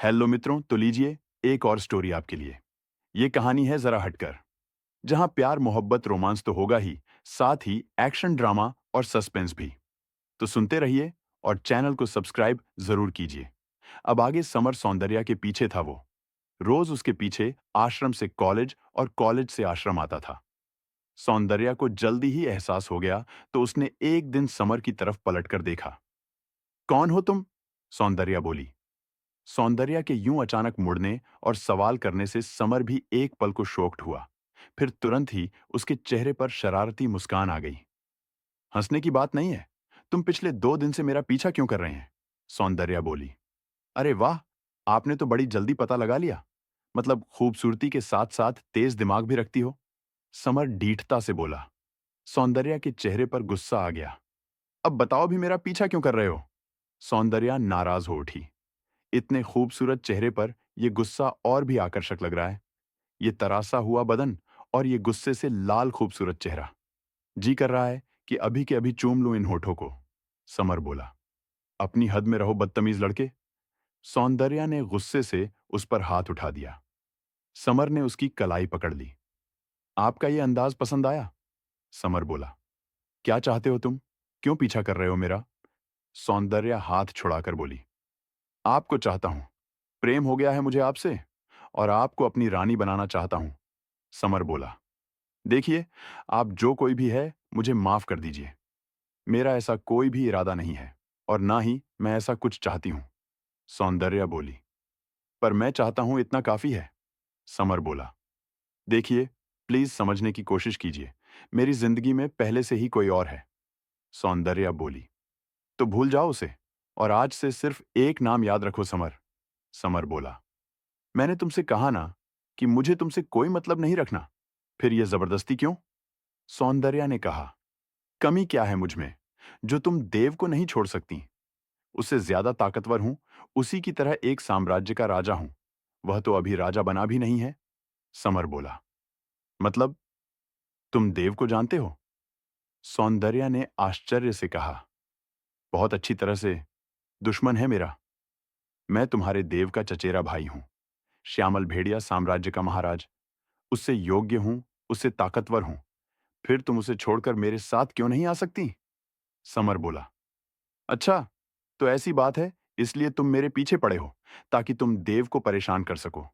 Hello मित्रों, तो लीजिए एक और स्टोरी आपके लिए। ये कहानी है जरा हटकर, जहां प्यार मोहब्बत रोमांस तो होगा ही, साथ ही एक्शन ड्रामा और सस्पेंस भी। तो सुनते रहिए और चैनल को सब्सक्राइब जरूर कीजिए। अब आगे समर सौंदर्या के पीछे था वो। रोज उसके पीछे आश्रम से कॉलेज और कॉलेज से आश्रम आता था। सौंदर्या को जल्दी ही एहसास हो गया, तो उसने एक दिन समर की तरफ पलटकर देखा। कौन हो तुम? सौंदर्या बोली। सौंदर्या के यूं अचानक मुड़ने और सवाल करने से समर भी एक पल को शॉक्ड हुआ। फिर तुरंत ही उसके चेहरे पर शरारती मुस्कान आ गई। हंसने की बात नहीं है। तुम पिछले 2 दिन से मेरा पीछा क्यों कर रहे हैं? सौंदर्या बोली। अरे वाह, आपने तो बड़ी जल्दी पता लगा लिया। मतलब खूबसूरती के साथ साथ तेज दिमाग भी रखती हो। समर डीठता से बोला। सौंदर्या के चेहरे पर गुस्सा आ गया। अब बताओ भी, मेरा पीछा क्यों कर रहे हो? सौंदर्या नाराज हो उठी। इतने खूबसूरत चेहरे पर यह गुस्सा और भी आकर्षक लग रहा है। ये तरासा हुआ बदन और ये गुस्से से लाल खूबसूरत चेहरा। जी कर रहा है कि अभी के अभी चूम लूं इन होठों को। समर बोला। अपनी हद में रहो बदतमीज लड़के। सौंदर्या ने गुस्से से उस पर हाथ उठा दिया। समर ने उसकी कलाई पकड़ ली। आपका ये अंदाज पसंद आया? समर बोला। क्या चाहते हो तुम? क्यों पीछा कर रहे हो मेरा? सौंदर्या हाथ छुड़ाकर बोली। आपको चाहता हूं। प्रेम हो गया है मुझे आपसे, और आपको अपनी रानी बनाना चाहता हूं। समर बोला। देखिए, आप जो कोई भी है, मुझे माफ कर दीजिए। मेरा ऐसा कोई भी इरादा नहीं है, और ना ही मैं ऐसा कुछ चाहती हूं। सौंदर्या बोली। पर मैं चाहता हूं, इतना काफी है। समर बोला। देखिए, प्लीज समझने की कोशिश कीजिए। मेरी जिंदगी में पहले से ही कोई और है। सौंदर्या बोली। तो भूल जाओ उसे, और आज से सिर्फ एक नाम याद रखो, समर। समर बोला। मैंने तुमसे कहा ना कि मुझे तुमसे कोई मतलब नहीं रखना। फिर यह जबरदस्ती क्यों? सौंदर्या ने कहा। कमी क्या है मुझ में, जो तुम देव को नहीं छोड़ सकती? उससे ज्यादा ताकतवर हूं, उसी की तरह एक साम्राज्य का राजा हूं। वह तो अभी राजा बना भी नहीं है। समर बोला। मतलब, तुम देव को जानते हो? सौंदर्या ने आश्चर्य से कहा। बहुत अच्छी तरह से। दुश्मन है मेरा। मैं तुम्हारे देव का चचेरा भाई हूं, श्यामल भेड़िया साम्राज्य का महाराज। उससे योग्य हूं, उससे ताकतवर हूं। फिर तुम उसे छोड़कर मेरे साथ क्यों नहीं आ सकती? समर बोला। अच्छा, तो ऐसी बात है, इसलिए तुम मेरे पीछे पड़े हो, ताकि तुम देव को परेशान कर सको।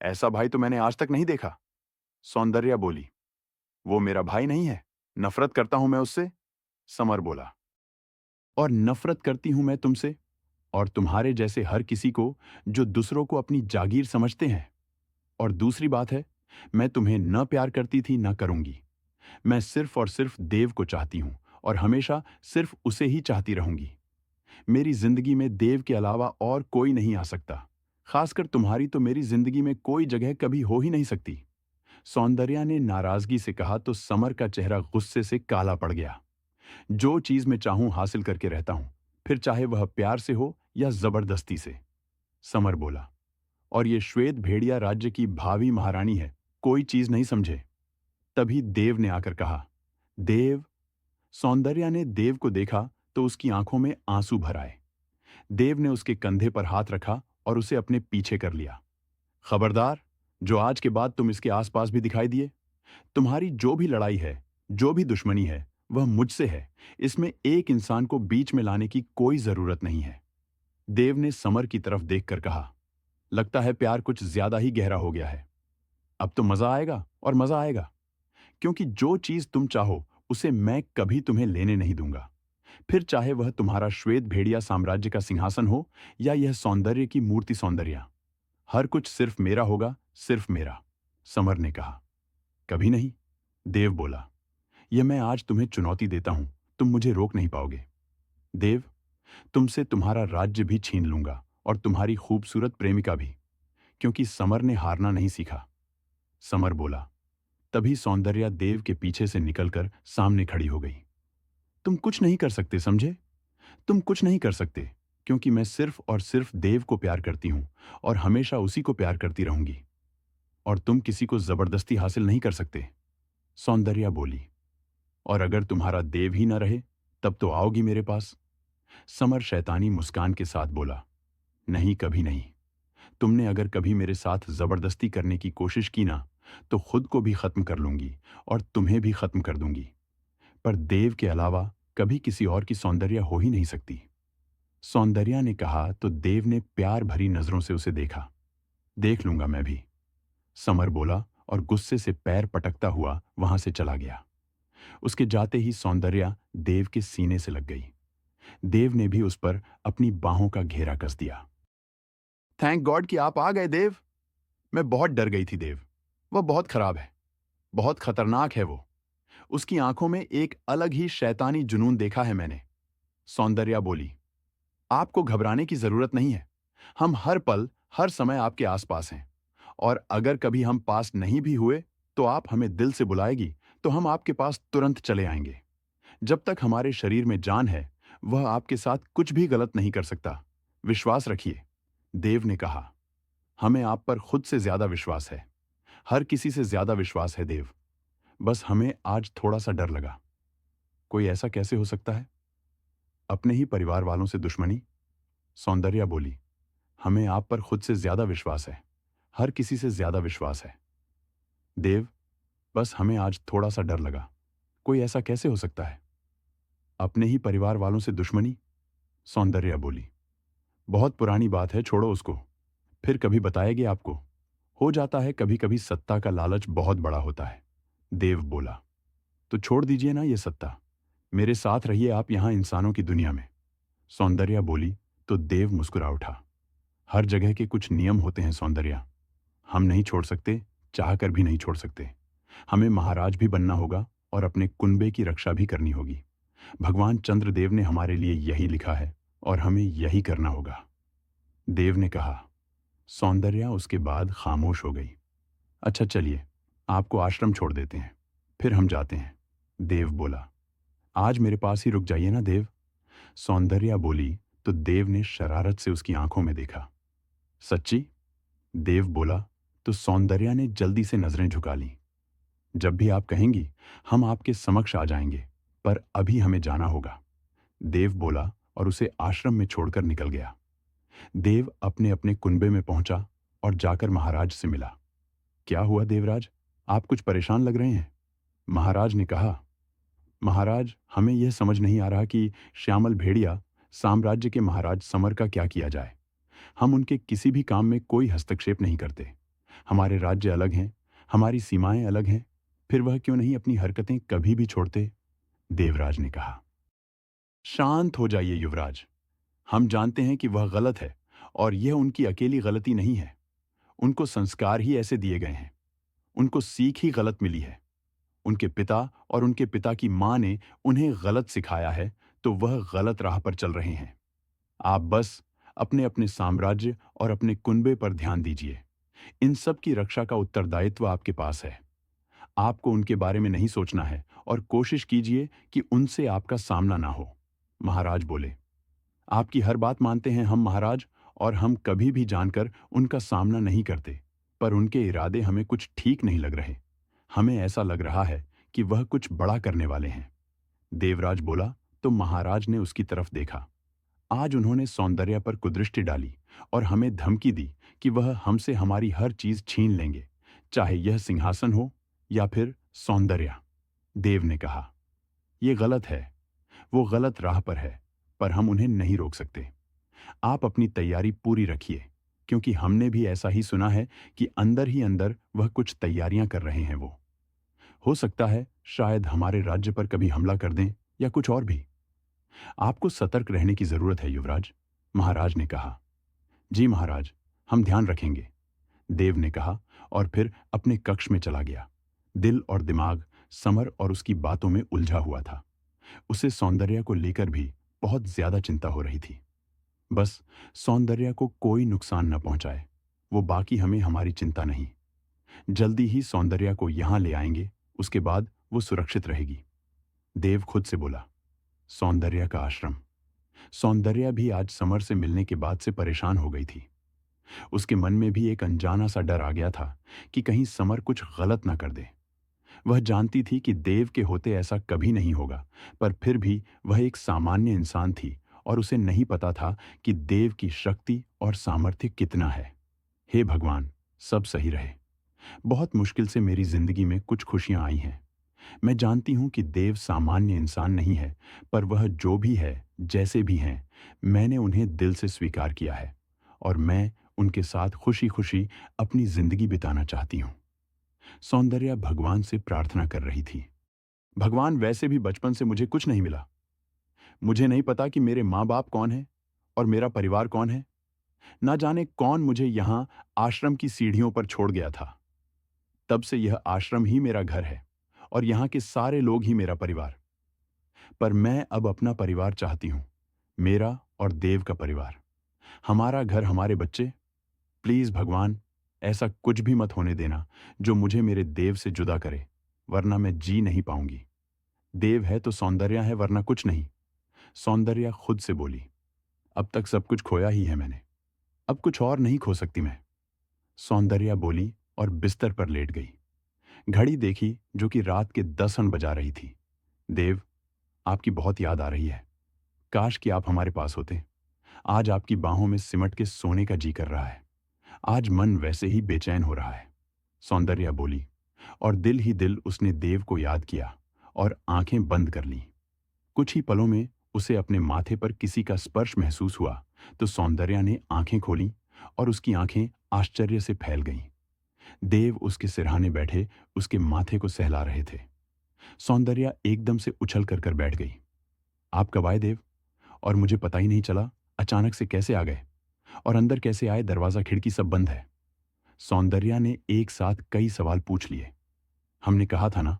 ऐसा भाई तो मैंने आज तक नहीं देखा। सौंदर्या बोली। वो मेरा भाई नहीं है, नफरत करता हूं मैं उससे। समर बोला। और नफरत करती हूं मैं तुमसे, और तुम्हारे जैसे हर किसी को, जो दूसरों को अपनी जागीर समझते हैं। और दूसरी बात है, मैं तुम्हें न प्यार करती थी न करूंगी। मैं सिर्फ और सिर्फ देव को चाहती हूं, और हमेशा सिर्फ उसे ही चाहती रहूंगी। मेरी जिंदगी में देव के अलावा और कोई नहीं आ सकता। खासकर तुम्हारी तो मेरी जिंदगी में कोई जगह कभी हो ही नहीं सकती। सौंदर्या ने नाराजगी से कहा, तो समर का चेहरा गुस्से से काला पड़ गया। जो चीज मैं चाहूं हासिल करके रहता हूं, फिर चाहे वह प्यार से हो या जबरदस्ती से। समर बोला। और ये श्वेत भेड़िया राज्य की भावी महारानी है, कोई चीज नहीं समझे। तभी देव ने आकर कहा। देव। सौंदर्या ने देव को देखा, तो उसकी आंखों में आंसू भर आए। देव ने उसके कंधे पर हाथ रखा और उसे अपने पीछे कर लिया। खबरदार, जो आज के बाद तुम इसके आसपास भी दिखाई दिए, तुम्हारी जो भी लड़ाई है, जो भी दुश्मनी है, वह मुझसे है। इसमें एक इंसान को बीच में लाने की कोई जरूरत नहीं है। देव ने समर की तरफ देखकर कहा। लगता है प्यार कुछ ज्यादा ही गहरा हो गया है। अब तो मजा आएगा, और मजा आएगा। क्योंकि जो चीज तुम चाहो, उसे मैं कभी तुम्हें लेने नहीं दूंगा। फिर चाहे वह तुम्हारा श्वेत भेड़िया साम्राज्य का सिंहासन हो, या यह सौंदर्य की मूर्ति सौंदर्या। हर कुछ सिर्फ मेरा होगा, सिर्फ मेरा। समर ने कहा। कभी नहीं। देव बोला। यह मैं आज तुम्हें चुनौती देता हूं, तुम मुझे रोक नहीं पाओगे। देव, तुमसे तुम्हारा राज्य भी छीन लूंगा, और तुम्हारी खूबसूरत प्रेमिका भी। क्योंकि समर ने हारना नहीं सीखा। समर बोला। तभी सौंदर्या देव के पीछे से निकलकर सामने खड़ी हो गई। तुम कुछ नहीं कर सकते, समझे? तुम कुछ नहीं कर सकते, क्योंकि मैं सिर्फ और सिर्फ देव को प्यार करती हूं, और हमेशा उसी को प्यार करती रहूंगी। और तुम किसी को जबरदस्ती हासिल नहीं कर सकते। सौंदर्या बोली। और अगर तुम्हारा देव ही न रहे, तब तो आओगी मेरे पास? समर शैतानी मुस्कान के साथ बोला। नहीं, कभी नहीं। तुमने अगर कभी मेरे साथ जबरदस्ती करने की कोशिश की ना, तो खुद को भी खत्म कर लूंगी और तुम्हें भी खत्म कर दूंगी। पर देव के अलावा कभी किसी और की सौंदर्य हो ही नहीं सकती। सौंदर्या ने कहा तो देव ने प्यार भरी नजरों से उसे देखा। देख लूंगा मैं भी, समर बोला और गुस्से से पैर पटकता हुआ वहां से चला गया। उसके जाते ही सौंदर्या देव के सीने से लग गई। देव ने भी उस पर अपनी बाहों का घेरा कस दिया। थैंक गॉड कि आप आ गए देव। मैं बहुत डर गई थी देव। वह बहुत खराब है, बहुत खतरनाक है वो। उसकी आंखों में एक अलग ही शैतानी जुनून देखा है मैंने। सौंदर्या बोली, आपको घबराने की जरूरत नहीं है। हम हर पल हर समय आपके आसपास हैं, और अगर कभी हम पास नहीं भी हुए तो आप हमें दिल से बुलाएगी तो हम आपके पास तुरंत चले आएंगे। जब तक हमारे शरीर में जान है, वह आपके साथ कुछ भी गलत नहीं कर सकता। विश्वास रखिए, देव ने कहा। हमें आप पर खुद से ज्यादा विश्वास है, हर किसी से ज्यादा विश्वास है देव। बस हमें आज थोड़ा सा डर लगा। कोई ऐसा कैसे हो सकता है? अपने ही परिवार वालों से दुश्मनी? सौंदर्या बोली, हमें आप पर खुद से ज्यादा विश्वास है, हर किसी से ज्यादा विश्वास है देव। बस हमें आज थोड़ा सा डर लगा। कोई ऐसा कैसे हो सकता है? अपने ही परिवार वालों से दुश्मनी? सौंदर्या बोली, बहुत पुरानी बात है, छोड़ो उसको, फिर कभी बताएंगे आपको। हो जाता है कभी कभी सत्ता का लालच बहुत बड़ा होता है, देव बोला। तो छोड़ दीजिए ना ये सत्ता, मेरे साथ रहिए आप यहां इंसानों की दुनिया में। सौंदर्या बोली तो देव मुस्कुरा उठा। हर जगह के कुछ नियम होते हैं सौंदर्या, हम नहीं छोड़ सकते, चाहकर भी नहीं छोड़ सकते। हमें महाराज भी बनना होगा और अपने कुनबे की रक्षा भी करनी होगी। भगवान चंद्रदेव ने हमारे लिए यही लिखा है और हमें यही करना होगा, देव ने कहा। सौंदर्या उसके बाद खामोश हो गई। अच्छा चलिए, आपको आश्रम छोड़ देते हैं, फिर हम जाते हैं, देव बोला। आज मेरे पास ही रुक जाइए ना देव, सौंदर्या बोली तो देव ने शरारत से उसकी आंखों में देखा। सच्ची? देव बोला तो सौंदर्या ने जल्दी से नजरें झुका लीं। जब भी आप कहेंगी हम आपके समक्ष आ जाएंगे, पर अभी हमें जाना होगा, देव बोला और उसे आश्रम में छोड़कर निकल गया। देव अपने अपने कुनबे में पहुंचा और जाकर महाराज से मिला। क्या हुआ देवराज, आप कुछ परेशान लग रहे हैं? महाराज ने कहा। महाराज, हमें यह समझ नहीं आ रहा कि श्यामल भेड़िया साम्राज्य के महाराज समर का क्या किया जाए। हम उनके किसी भी काम में कोई हस्तक्षेप नहीं करते। हमारे राज्य अलग हैं, हमारी सीमाएं अलग हैं, फिर वह क्यों नहीं अपनी हरकतें कभी भी छोड़ते, देवराज ने कहा। शांत हो जाइए युवराज, हम जानते हैं कि वह गलत है और यह उनकी अकेली गलती नहीं है। उनको संस्कार ही ऐसे दिए गए हैं, उनको सीख ही गलत मिली है। उनके पिता और उनके पिता की मां ने उन्हें गलत सिखाया है, तो वह गलत राह पर चल रहे हैं। आप बस अपने अपने साम्राज्य और अपने कुनबे पर ध्यान दीजिए। इन सब की रक्षा का उत्तरदायित्व आपके पास है। आपको उनके बारे में नहीं सोचना है और कोशिश कीजिए कि उनसे आपका सामना ना हो, महाराज बोले। आपकी हर बात मानते हैं हम महाराज, और हम कभी भी जानकर उनका सामना नहीं करते, पर उनके इरादे हमें कुछ ठीक नहीं लग रहे। हमें ऐसा लग रहा है कि वह कुछ बड़ा करने वाले हैं, देवराज बोला तो महाराज ने उसकी तरफ देखा। आज उन्होंने सौंदर्या पर कुदृष्टि डाली और हमें धमकी दी कि वह हमसे हमारी हर चीज छीन लेंगे, चाहे यह सिंहासन हो या फिर सौंदर्या, देव ने कहा। यह गलत है, वो गलत राह पर है, पर हम उन्हें नहीं रोक सकते। आप अपनी तैयारी पूरी रखिए, क्योंकि हमने भी ऐसा ही सुना है कि अंदर ही अंदर वह कुछ तैयारियां कर रहे हैं। वो हो सकता है शायद हमारे राज्य पर कभी हमला कर दें या कुछ और भी। आपको सतर्क रहने की जरूरत है युवराज, महाराज ने कहा। जी महाराज, हम ध्यान रखेंगे, देव ने कहा और फिर अपने कक्ष में चला गया। दिल और दिमाग समर और उसकी बातों में उलझा हुआ था। उसे सौंदर्या को लेकर भी बहुत ज्यादा चिंता हो रही थी। बस सौंदर्या को कोई नुकसान न पहुंचाए, वो बाकी हमें हमारी चिंता नहीं। जल्दी ही सौंदर्या को यहां ले आएंगे, उसके बाद वो सुरक्षित रहेगी, देव खुद से बोला। सौंदर्या का आश्रम। सौंदर्या भी आज समर से मिलने के बाद से परेशान हो गई थी। उसके मन में भी एक अनजाना सा डर आ गया था कि कहीं समर कुछ गलत ना कर दे। वह जानती थी कि देव के होते ऐसा कभी नहीं होगा, पर फिर भी वह एक सामान्य इंसान थी और उसे नहीं पता था कि देव की शक्ति और सामर्थ्य कितना है। हे भगवान, सब सही रहे। बहुत मुश्किल से मेरी जिंदगी में कुछ खुशियां आई हैं। मैं जानती हूं कि देव सामान्य इंसान नहीं है, पर वह जो भी है, जैसे भी हैं, मैंने उन्हें दिल से स्वीकार किया है और मैं उनके साथ खुशी खुशी अपनी जिंदगी बिताना चाहती हूँ। सौंदर्या भगवान से प्रार्थना कर रही थी। भगवान, वैसे भी बचपन से मुझे कुछ नहीं मिला। मुझे नहीं पता कि मेरे माँ बाप कौन है और मेरा परिवार कौन है। ना जाने कौन मुझे यहाँ आश्रम की सीढ़ियों पर छोड़ गया था। तब से यह आश्रम ही मेरा घर है और यहाँ के सारे लोग ही मेरा परिवार। पर मैं अब अपना परिवार चाहती हूँ, मेरा और देव का परिवार, हमारा घर, हमारे बच्चे। प्लीज भगवान, ऐसा कुछ भी मत होने देना जो मुझे मेरे देव से जुदा करे, वरना मैं जी नहीं पाऊंगी। देव है तो सौंदर्या है, वरना कुछ नहीं। सौंदर्या खुद से बोली। अब तक सब कुछ खोया ही है मैंने, अब कुछ और नहीं खो सकती मैं। सौंदर्या बोली और बिस्तर पर लेट गई। घड़ी देखी जो कि रात के 10 बजा रही थी। देव, आपकी बहुत याद आ रही है। काश कि आप हमारे पास होते। आज आपकी बाहों में सिमट के सोने का जी कर रहा है। आज मन वैसे ही बेचैन हो रहा है। सौंदर्या बोली और दिल ही दिल उसने देव को याद किया और आंखें बंद कर लीं। कुछ ही पलों में उसे अपने माथे पर किसी का स्पर्श महसूस हुआ तो सौंदर्या ने आंखें खोलीं और उसकी आंखें आश्चर्य से फैल गईं। देव उसके सिरहाने बैठे उसके माथे को सहला रहे थे। सौंदर्या एकदम से उछल कर बैठ गई। आप कब आए देव? और मुझे पता ही नहीं चला, अचानक से कैसे आ गए? और अंदर कैसे आए? दरवाजा खिड़की सब बंद है। सौंदर्या ने एक साथ कई सवाल पूछ लिए। हमने कहा था ना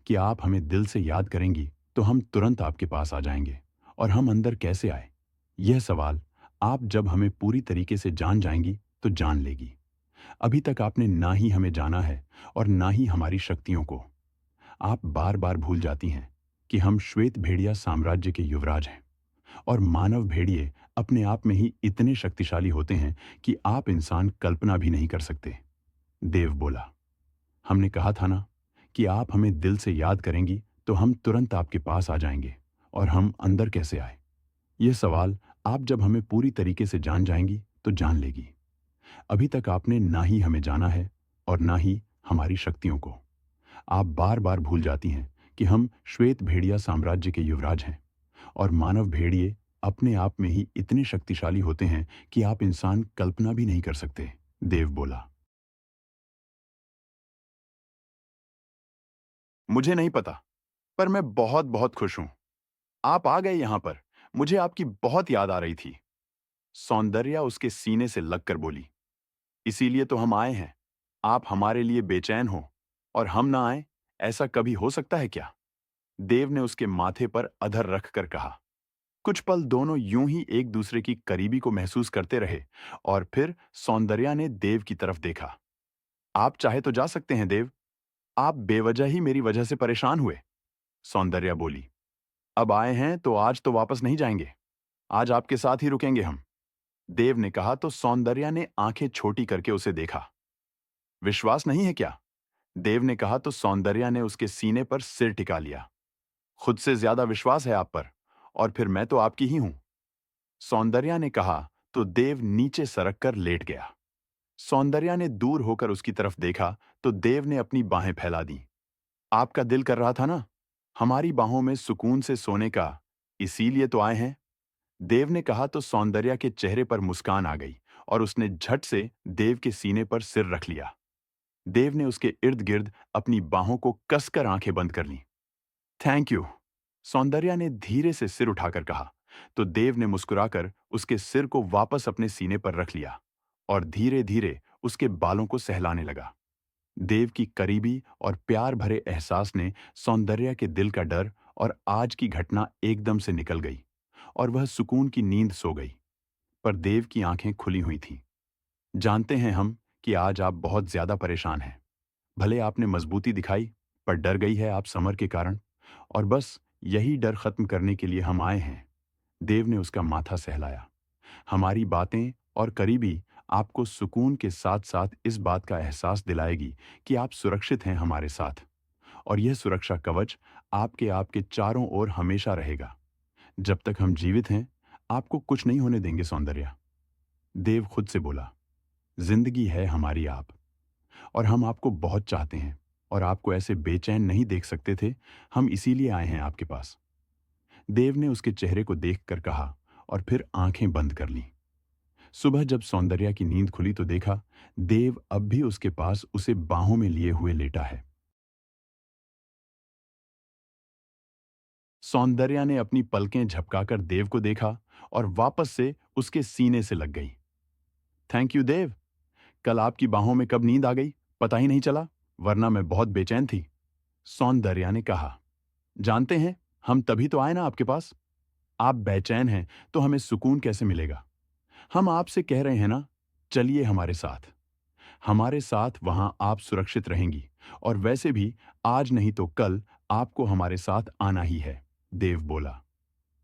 कि आप हमें दिल से याद करेंगी तो हम तुरंत आपके पास आ जाएंगे। और हम अंदर कैसे आए? यह सवाल आप जब हमें पूरी तरीके से जान जाएंगी तो जान लेगी। अभी तक आपने ना ही हमें जाना है और ना ही हमारी शक्तियों को। आप बार बार भूल जाती हैं कि हम श्वेत भेड़िया साम्राज्य के युवराज हैं और मानव भेड़िए अपने आप में ही इतने शक्तिशाली होते हैं कि आप इंसान कल्पना भी नहीं कर सकते। देव बोला। हमने कहा था ना कि आप हमें दिल से याद करेंगी तो हम तुरंत आपके पास आ जाएंगे। और हम अंदर कैसे आए? यह सवाल आप जब हमें पूरी तरीके से जान जाएंगी तो जान लेगी। अभी तक आपने ना ही हमें जाना है और ना ही हमारी शक्तियों को। आप बार बार भूल जाती हैं कि हम श्वेत भेड़िया साम्राज्य के युवराज हैं और मानव भेड़िए अपने आप में ही इतने शक्तिशाली होते हैं कि आप इंसान कल्पना भी नहीं कर सकते। देव बोला। मुझे नहीं पता, पर मैं बहुत बहुत खुश हूं। आप आ गए यहां पर। मुझे आपकी बहुत याद आ रही थी। सौंदर्या उसके सीने से लगकर बोली। इसीलिए तो हम आए हैं। आप हमारे लिए बेचैन हो और हम ना आए, ऐसा कभी हो सकता है क्या? देव ने उसके माथे पर अधर रखकर कहा। कुछ पल दोनों यूं ही एक दूसरे की करीबी को महसूस करते रहे और फिर सौंदर्या ने देव की तरफ देखा। आप चाहे तो जा सकते हैं देव। आप बेवजह ही मेरी वजह से परेशान हुए। सौंदर्या बोली। अब आए हैं तो आज तो वापस नहीं जाएंगे। आज आपके साथ ही रुकेंगे हम। देव ने कहा तो सौंदर्या ने आंखें छोटी करके उसे देखा। विश्वास नहीं है क्या? देव ने कहा तो सौंदर्या ने उसके सीने पर सिर टिका लिया। खुद से ज्यादा विश्वास है आप पर, और फिर मैं तो आपकी ही हूं। सौंदर्या ने कहा तो देव नीचे सरक कर लेट गया। सौंदर्या ने दूर होकर उसकी तरफ देखा तो देव ने अपनी बाहें फैला दी। आपका दिल कर रहा था ना हमारी बाहों में सुकून से सोने का, इसीलिए तो आए हैं। देव ने कहा तो सौंदर्या के चेहरे पर मुस्कान आ गई और उसने झट से देव के सीने पर सिर रख लिया। देव ने उसके इर्द गिर्द अपनी बाहों को कसकर आंखें बंद कर लीं। थैंक यू, सौंदर्या ने धीरे से सिर उठाकर कहा तो देव ने मुस्कुराकर उसके सिर को वापस अपने सीने पर रख लिया और धीरे धीरे उसके बालों को सहलाने लगा। देव की करीबी और प्यार भरे एहसास ने सौंदर्या के दिल का डर और आज की घटना एकदम से निकल गई और वह सुकून की नींद सो गई। पर देव की आंखें खुली हुई थीं। जानते हैं हम कि आज आप बहुत ज्यादा परेशान हैं। भले आपने मजबूती दिखाई, पर डर गई है आप समर के कारण, और बस यही डर खत्म करने के लिए हम आए हैं। देव ने उसका माथा सहलाया। हमारी बातें और करीबी आपको सुकून के साथ साथ इस बात का एहसास दिलाएगी कि आप सुरक्षित हैं हमारे साथ, और यह सुरक्षा कवच आपके आपके चारों ओर हमेशा रहेगा। जब तक हम जीवित हैं, आपको कुछ नहीं होने देंगे सौंदर्या। देव खुद से बोला। जिंदगी है हमारी आप, और हम आपको बहुत चाहते हैं और आपको ऐसे बेचैन नहीं देख सकते थे। हम इसीलिए आए हैं आपके पास। देव ने उसके चेहरे को देखकर कहा और फिर आंखें बंद कर लीं। सुबह जब सौंदर्या की नींद खुली तो देखा देव अब भी उसके पास उसे बाहों में लिए हुए लेटा है। सौंदर्या ने अपनी पलकें झपकाकर देव को देखा और वापस से उसके सीने से लग गई। थैंक यू देव, कल आपकी बाहों में कब नींद आ गई पता ही नहीं चला, वरना मैं बहुत बेचैन थी। सौंदर्या ने कहा, जानते हैं, हम तभी तो आए ना आपके पास। आप बेचैन हैं तो हमें सुकून कैसे मिलेगा। हम आपसे कह रहे हैं ना, चलिए हमारे साथ। हमारे साथ वहां आप सुरक्षित रहेंगी, और वैसे भी आज नहीं तो कल आपको हमारे साथ आना ही है, देव बोला।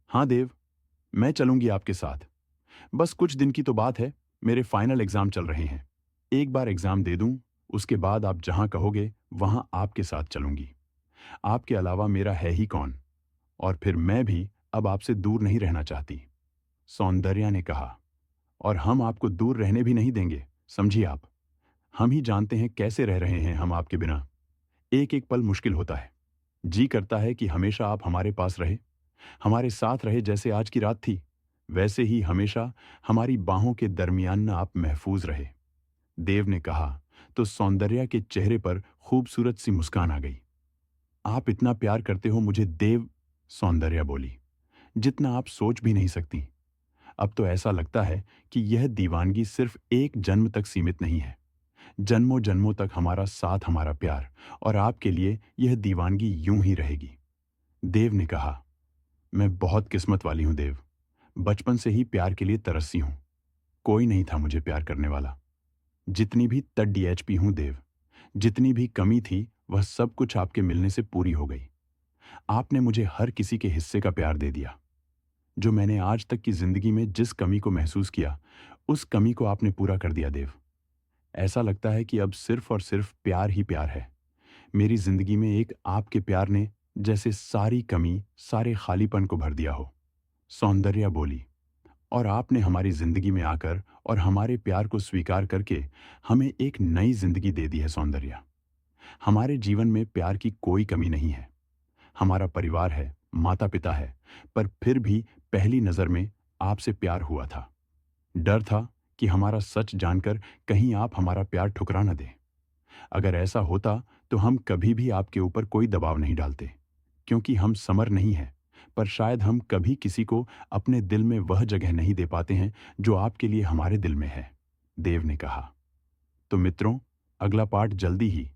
हाँ देव, मैं चलूंगी आपके साथ। बस कुछ दिन की तो बात है, मेरे फाइनल एग्जाम चल रहे हैं। एक बार एग्जाम दे दूं, उसके बाद आप जहां कहोगे वहां आपके साथ चलूंगी। आपके अलावा मेरा है ही कौन, और फिर मैं भी अब आपसे दूर नहीं रहना चाहती, सौंदर्या ने कहा। और हम आपको दूर रहने भी नहीं देंगे, समझिए आप। हम ही जानते हैं कैसे रह रहे हैं हम आपके बिना। एक एक पल मुश्किल होता है। जी करता है कि हमेशा आप हमारे पास रहे, हमारे साथ रहे, जैसे आज की रात थी वैसे ही हमेशा हमारी बाहों के दरमियान ना आप महफूज रहे, देव ने कहा। तो सौंदर्या के चेहरे पर खूबसूरत सी मुस्कान आ गई। आप इतना प्यार करते हो मुझे देव, सौंदर्या बोली, जितना आप सोच भी नहीं सकती। अब तो ऐसा लगता है कि यह दीवानगी सिर्फ एक जन्म तक सीमित नहीं है। जन्मों जन्मों तक हमारा साथ, हमारा प्यार, और आपके लिए यह दीवानगी यूं ही रहेगी, देव ने कहा। मैं बहुत किस्मत वाली हूं देव, बचपन से ही प्यार के लिए तरसी हूं। कोई नहीं था मुझे प्यार करने वाला। जितनी भी THP हूं देव, जितनी भी कमी थी वह सब कुछ आपके मिलने से पूरी हो गई। आपने मुझे हर किसी के हिस्से का प्यार दे दिया। जो मैंने आज तक की जिंदगी में जिस कमी को महसूस किया, उस कमी को आपने पूरा कर दिया देव। ऐसा लगता है कि अब सिर्फ और सिर्फ प्यार ही प्यार है। मेरी जिंदगी में एक आपके प्यार ने जैसे सारी कमी, सारे खालीपन को भर दिया हो, सौंदर्या बोली। और आपने हमारी जिंदगी में आकर और हमारे प्यार को स्वीकार करके हमें एक नई जिंदगी दे दी है, सौंदर्या। हमारे जीवन में प्यार की कोई कमी नहीं है। हमारा परिवार है, माता पिता है, पर फिर भी पहली नजर में आपसे प्यार हुआ था। डर था कि हमारा सच जानकर कहीं आप हमारा प्यार ठुकरा न दें। अगर ऐसा होता तो हम कभी भी आपके ऊपर कोई दबाव नहीं डालते, क्योंकि हम समर नहीं हैं, पर शायद हम कभी किसी को अपने दिल में वह जगह नहीं दे पाते हैं जो आपके लिए हमारे दिल में है, देव ने कहा। तो मित्रों, अगला पार्ट जल्दी ही